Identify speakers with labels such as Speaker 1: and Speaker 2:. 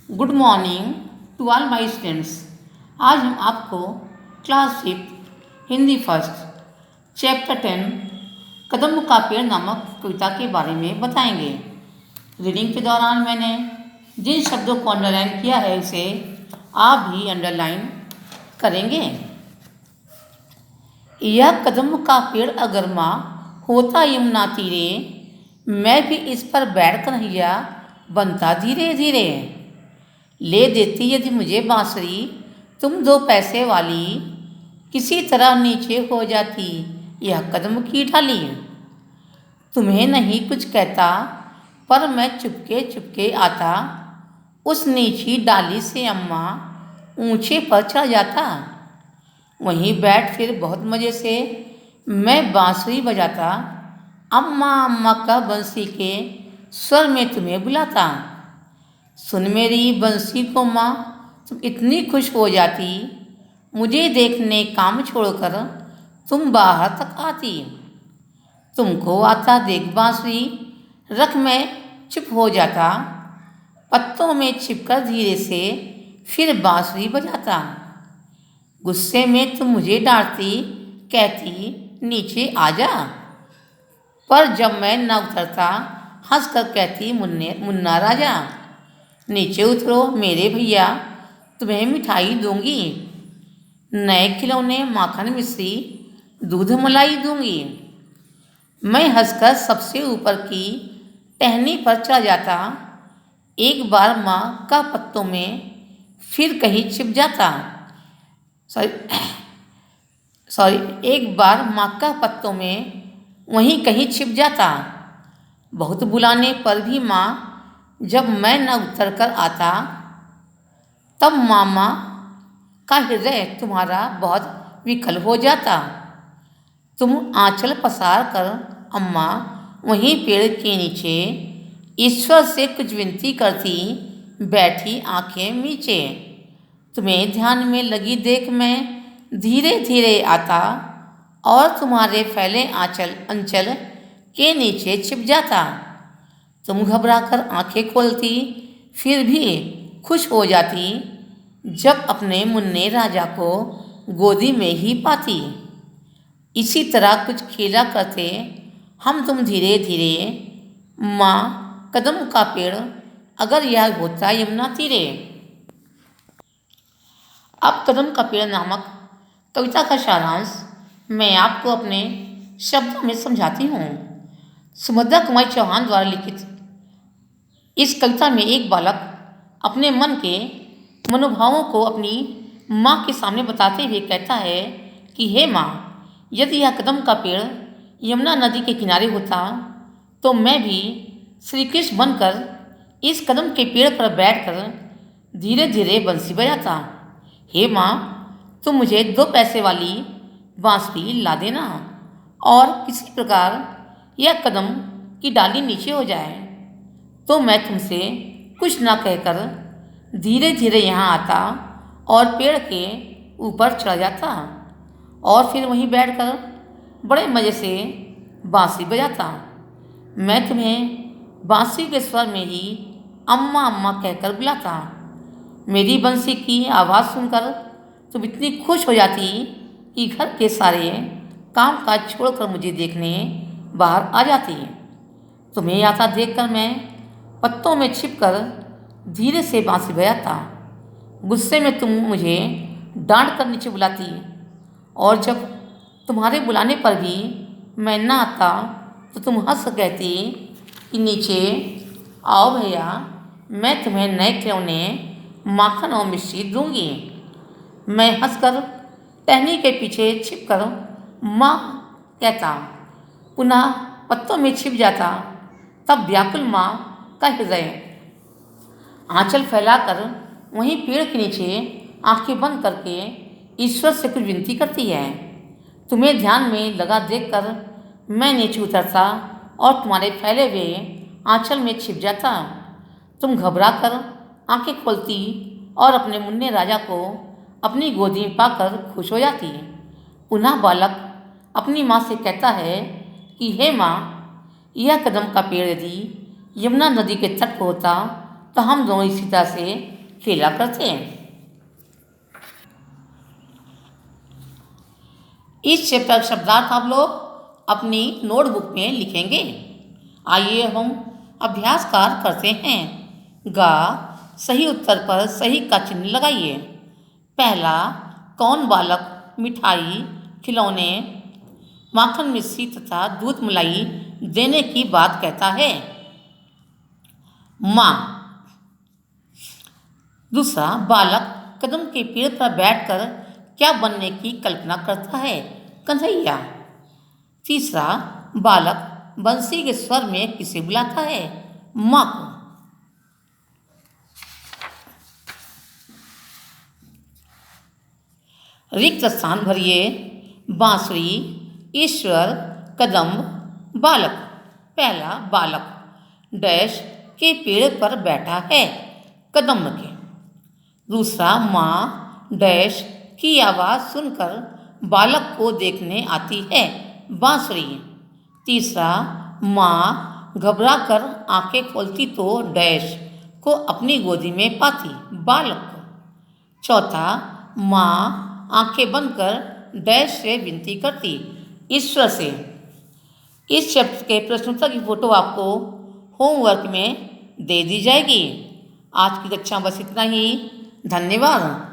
Speaker 1: Good morning to all my students. आज हम आपको क्लास 5 हिंदी फर्स्ट चैप्टर 10 कदम का पेड़ नामक कविता के बारे में बताएंगे। रीडिंग के दौरान मैंने जिन शब्दों को अंडरलाइन किया है उसे आप भी अंडरलाइन करेंगे। यह कदम का पेड़ अगर माँ होता यमुना तीरे, मैं भी इस पर बैठ कर नैया बनता धीरे धीरे। ले देती यदि मुझे बांसुरी तुम 2 पैसे वाली, किसी तरह नीचे हो जाती यह कदम की डाली। तुम्हें नहीं कुछ कहता पर मैं चुपके चुपके आता, उस नीची डाली से अम्मा ऊंचे पर चढ़ जाता। वहीं बैठ फिर बहुत मज़े से मैं बांसुरी बजाता, अम्मा अम्मा का बंसी के स्वर में तुम्हें बुलाता। सुन मेरी बंसी को माँ तुम इतनी खुश हो जाती, मुझे देखने काम छोड़कर तुम बाहर तक आती। तुमको आता देख बांसुरी रख मैं चुप हो जाता, पत्तों में छिपकर धीरे से फिर बांसुरी बजाता। गुस्से में तुम मुझे डांटती कहती नीचे आ जा, पर जब मैं न उतरता हंसकर कहती मुन्ना राजा। नीचे उतरो मेरे भैया तुम्हें मिठाई दूंगी, नए खिलौने माखन मिश्री दूध मलाई दूंगी। मैं हंसकर सबसे ऊपर की टहनी पर चढ़ जाता, एक बार माँ का पत्तों में फिर कहीं छिप जाता। सॉरी एक बार माँ का पत्तों में वहीं कहीं छिप जाता। बहुत बुलाने पर भी माँ जब मैं न उतर कर आता, तब मामा का हृदय तुम्हारा बहुत विकल हो जाता। तुम आंचल पसार कर अम्मा वहीं पेड़ के नीचे ईश्वर से कुछ विनती करती बैठी आंखें मीचे। तुम्हें ध्यान में लगी देख मैं धीरे धीरे आता, और तुम्हारे फैले अंचल के नीचे छिप जाता। तुम घबरा कर आंखें खोलती फिर भी खुश हो जाती, जब अपने मुन्ने राजा को गोदी में ही पाती। इसी तरह कुछ खेला करते हम तुम धीरे धीरे, माँ कदम का पेड़ अगर यह होता यमुना तीरे। अब कदम का पेड़ नामक कविता का सारांश मैं आपको अपने शब्दों में समझाती हूँ। सुभद्रा कुमारी चौहान द्वारा लिखित इस कविता में एक बालक अपने मन के मनोभावों को अपनी माँ के सामने बताते हुए कहता है कि हे माँ, यदि यह कदम का पेड़ यमुना नदी के किनारे होता तो मैं भी श्री कृष्ण बनकर इस कदम के पेड़ पर बैठकर धीरे धीरे बंसी बजाता। हे माँ, तुम मुझे 2 पैसे वाली बांसुरी ला देना, और किसी प्रकार यह कदम की डाली नीचे हो जाए तो मैं तुमसे कुछ ना कहकर धीरे धीरे यहाँ आता और पेड़ के ऊपर चढ़ जाता, और फिर वहीं बैठकर बड़े मज़े से बांसुरी बजाता। मैं तुम्हें बांसुरी के स्वर में ही अम्मा अम्मा कहकर बुलाता। मेरी बंसी की आवाज़ सुनकर तुम इतनी खुश हो जाती कि घर के सारे काम काज छोड़कर मुझे देखने बाहर आ जाती। तुम्हें आता देखकर मैं पत्तों में छिपकर धीरे से बांसुरी बजाता। गुस्से में तुम मुझे डांट कर नीचे बुलाती, और जब तुम्हारे बुलाने पर भी मैं ना आता तो तुम हंस कहती कि नीचे आओ भैया, मैं तुम्हें नए खिलौने माखन और मिश्री दूंगी। मैं हंसकर टहनी के पीछे छिपकर माँ कहता, पुनः पत्तों में छिप जाता। तब व्याकुल माँ का हृदय आंचल फैलाकर वहीं पेड़ के नीचे आंखें बंद करके ईश्वर से कुछ विनती करती है। तुम्हें ध्यान में लगा देखकर मैं नीचे उतरता और तुम्हारे फैले हुए आंचल में छिप जाता। तुम घबरा कर आंखें खोलती और अपने मुन्ने राजा को अपनी गोदी में पाकर खुश हो जाती। पुनः बालक अपनी माँ से कहता है कि हे माँ, यह कदम का पेड़ यदि यमुना नदी के तट पर होता तो हम दोनों इसी तरह से खेला करते हैं। इस चैप्टर का शब्दार्थ आप लोग अपनी नोटबुक में लिखेंगे। आइए हम अभ्यासकार करते हैं। गा सही उत्तर पर सही का चिन्ह लगाइए। पहला, कौन बालक मिठाई, खिलौने, माखन मिश्री तथा दूध मलाई देने की बात कहता है? माँ। दूसरा, बालक कदम के पेड़ पर बैठकर क्या बनने की कल्पना करता है? कन्हैया। तीसरा, बालक बंसी के स्वर में किसे बुलाता है? माँ को। रिक्त स्थान भरिए। बांसुरी, ईश्वर, कदम्ब, बालक। पहला, बालक डैश के पेड़ पर बैठा है, कदम्ब के। दूसरा, माँ डैश की आवाज़ सुनकर बालक को देखने आती है, बांसुरी। तीसरा, माँ घबरा कर आंखें खोलती तो डैश को अपनी गोदी में पाती, बालक को। चौथा, माँ आंखें बंद कर डैश से विनती करती, ईश्वर से। इस शब्द के प्रश्नोत्तर की फोटो आपको होमवर्क में दे दी जाएगी। आज की कक्षा बस इतना ही। धन्यवाद।